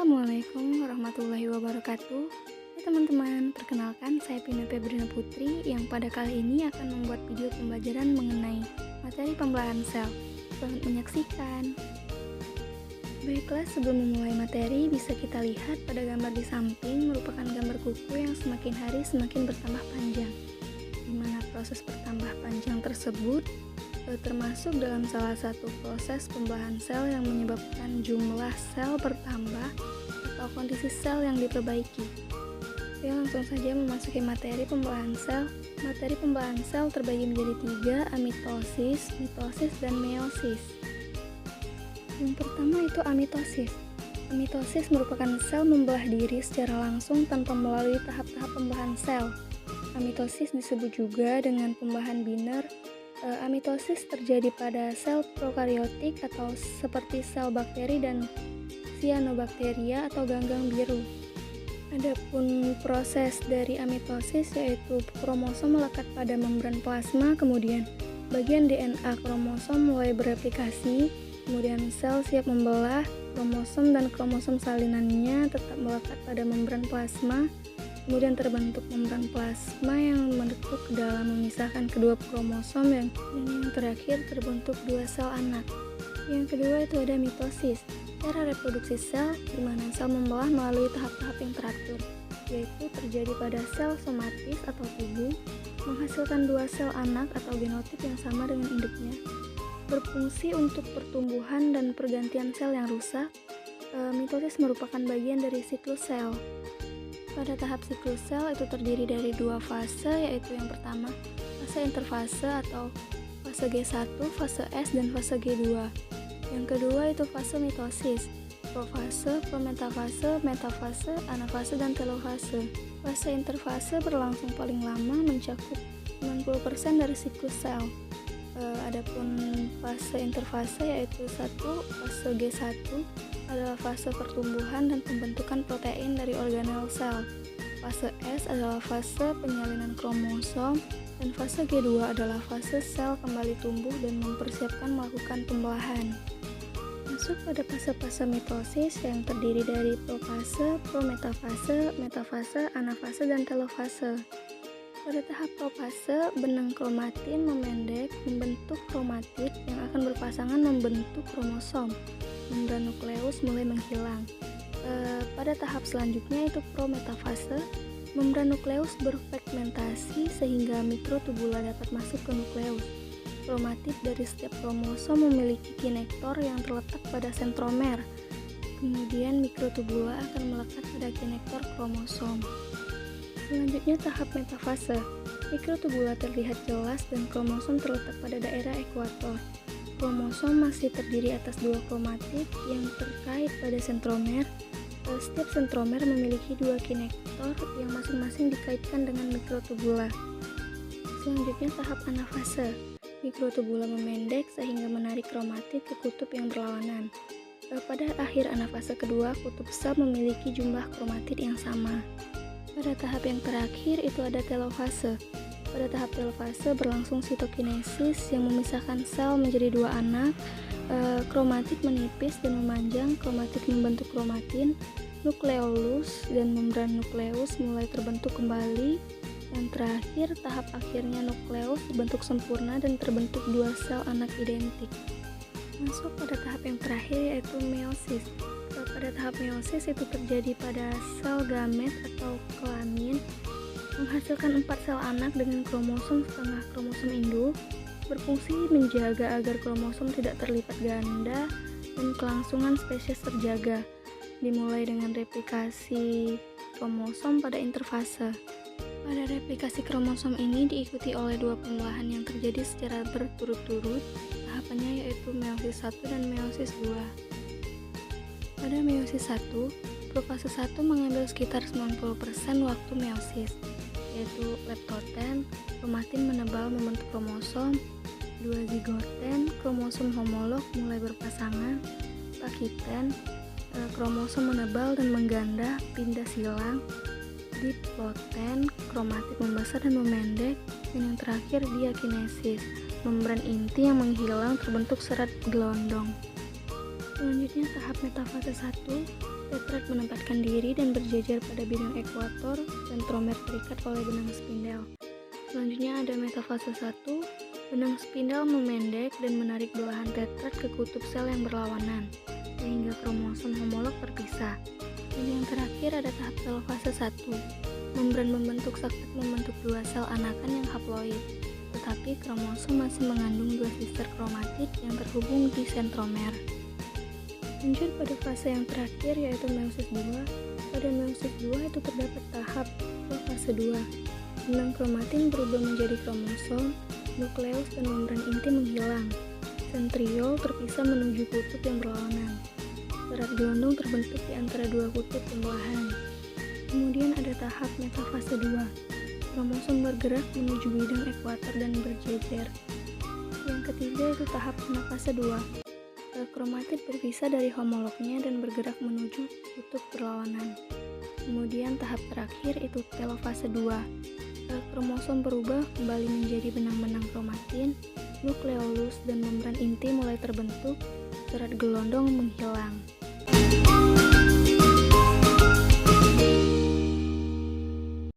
Assalamualaikum warahmatullahi wabarakatuh. Ya teman-teman, perkenalkan saya Pina Febriana Putri yang pada kali ini akan membuat video pembelajaran mengenai materi pembelahan sel. Selamat menyaksikan. Baiklah, sebelum memulai materi, bisa kita lihat pada gambar di samping merupakan gambar kuku yang semakin hari semakin bertambah panjang. Di mana proses bertambah panjang tersebut termasuk dalam salah satu proses pembelahan sel yang menyebabkan jumlah sel bertambah atau kondisi sel yang diperbaiki. Oke, langsung saja memasuki materi pembelahan sel. Materi pembelahan sel terbagi menjadi 3, amitosis, mitosis, dan meiosis. Yang pertama itu amitosis. Amitosis merupakan sel membelah diri secara langsung tanpa melalui tahap-tahap pembelahan sel. Amitosis disebut juga dengan pembelahan biner. Amitosis terjadi pada sel prokariotik atau seperti sel bakteri dan cyanobacteria atau ganggang biru. Adapun proses dari amitosis yaitu kromosom melekat pada membran plasma, kemudian bagian DNA kromosom mulai bereplikasi, kemudian sel siap membelah, kromosom dan kromosom salinannya tetap melekat pada membran plasma. Kemudian terbentuk membran plasma yang mendekuk ke dalam memisahkan kedua kromosom dan yang terakhir terbentuk dua sel anak. Yang kedua itu ada mitosis, cara reproduksi sel di mana sel membelah melalui tahap-tahap yang teratur, yaitu terjadi pada sel somatis atau tubuh, menghasilkan dua sel anak atau genotip yang sama dengan induknya, berfungsi untuk pertumbuhan dan pergantian sel yang rusak. Mitosis merupakan bagian dari siklus sel. Pada tahap siklus sel itu terdiri dari dua fase, yaitu yang pertama fase interfase atau fase G1, fase S, dan fase G2. Yang kedua itu fase mitosis, profase, prometafase, metafase, anafase, dan telofase. Fase interfase berlangsung paling lama mencakup 90% dari siklus sel. Adapun fase interfase yaitu fase G1 adalah fase pertumbuhan dan pembentukan protein dari organel sel. Fase S adalah fase penyalinan kromosom dan fase G2 adalah fase sel kembali tumbuh dan mempersiapkan melakukan pembelahan. Masuk pada fase-fase mitosis yang terdiri dari profase, prometafase, metafase, anafase, dan telofase. Pada tahap profase, benang kromatin memendek membentuk kromatid yang akan berpasangan membentuk kromosom. Membran nukleus mulai menghilang. Pada tahap selanjutnya itu prometafase, membran nukleus berfragmentasi sehingga mikrotubula dapat masuk ke nukleus. Kromatid dari setiap kromosom memiliki kinektor yang terletak pada sentromer. Kemudian mikrotubula akan melekat pada kinektor kromosom. Selanjutnya tahap metafase. Mikrotubula terlihat jelas dan kromosom terletak pada daerah ekuator. Kromosom masih terdiri atas dua kromatid yang terkait pada sentromer. Setiap sentromer memiliki dua kinektor yang masing-masing dikaitkan dengan mikrotubula. Selanjutnya tahap anafase. Mikrotubula memendek sehingga menarik kromatid ke kutub yang berlawanan. Pada akhir anafase kedua, kutub sel memiliki jumlah kromatid yang sama. Pada tahap yang terakhir itu ada telofase. Pada tahap telofase berlangsung sitokinesis yang memisahkan sel menjadi dua anak. Kromatid menipis dan memanjang, kromatid membentuk kromatin, nukleolus dan membran nukleus mulai terbentuk kembali. Yang terakhir, tahap akhirnya nukleus terbentuk sempurna dan terbentuk dua sel anak identik. Masuk pada tahap yang terakhir yaitu meiosis. Pada tahap meiosis itu terjadi pada sel gamet atau kelamin, menghasilkan 4 sel anak dengan kromosom setengah kromosom induk, berfungsi menjaga agar kromosom tidak terlipat ganda dan kelangsungan spesies terjaga, dimulai dengan replikasi kromosom pada interfase. Pada replikasi kromosom ini diikuti oleh dua pembelahan yang terjadi secara berturut-turut, tahapannya yaitu meiosis 1 dan meiosis 2. Pada meiosis 1, profase 1 mengambil sekitar 90% waktu meiosis, yaitu leptoten, kromatin menebal membentuk kromosom, 2 zigoten, kromosom homolog mulai berpasangan, pakiten, kromosom menebal dan mengganda, pindah silang, diploten, kromatid membesar dan memendek, dan yang terakhir diakinesis, membran inti yang menghilang terbentuk serat gelondong. Selanjutnya tahap metafase 1, tetrad menempatkan diri dan berjajar pada bidang ekuator, sentromer terikat oleh benang spindel. Selanjutnya ada metafase 1, benang spindel memendek dan menarik belahan tetrad ke kutub sel yang berlawanan, sehingga kromosom homolog terpisah. Dan yang terakhir ada tahap telofase 1, membran membentuk sekat membentuk dua sel anakan yang haploid, tetapi kromosom masih mengandung dua sister kromatid yang terhubung di sentromer. Lanjut pada fase yang terakhir yaitu meiosis 2. Pada meiosis 2 itu terdapat tahap fase 2. Benang kromatin berubah menjadi kromosom, nukleus dan membran inti menghilang. Sentriol terpisah menuju kutub yang berlawanan. Serat gelondong terbentuk di antara dua kutub pembelahan. Kemudian ada tahap metafase 2. Kromosom bergerak menuju bidang ekuator dan berjejer. Yang ketiga itu tahap anafase 2. Kromatid berpisah dari homolognya dan bergerak menuju kutub berlawanan. Kemudian tahap terakhir itu telofase 2. Kromosom berubah kembali menjadi benang-benang kromatin, nukleolus dan membran inti mulai terbentuk, serat gelondong menghilang.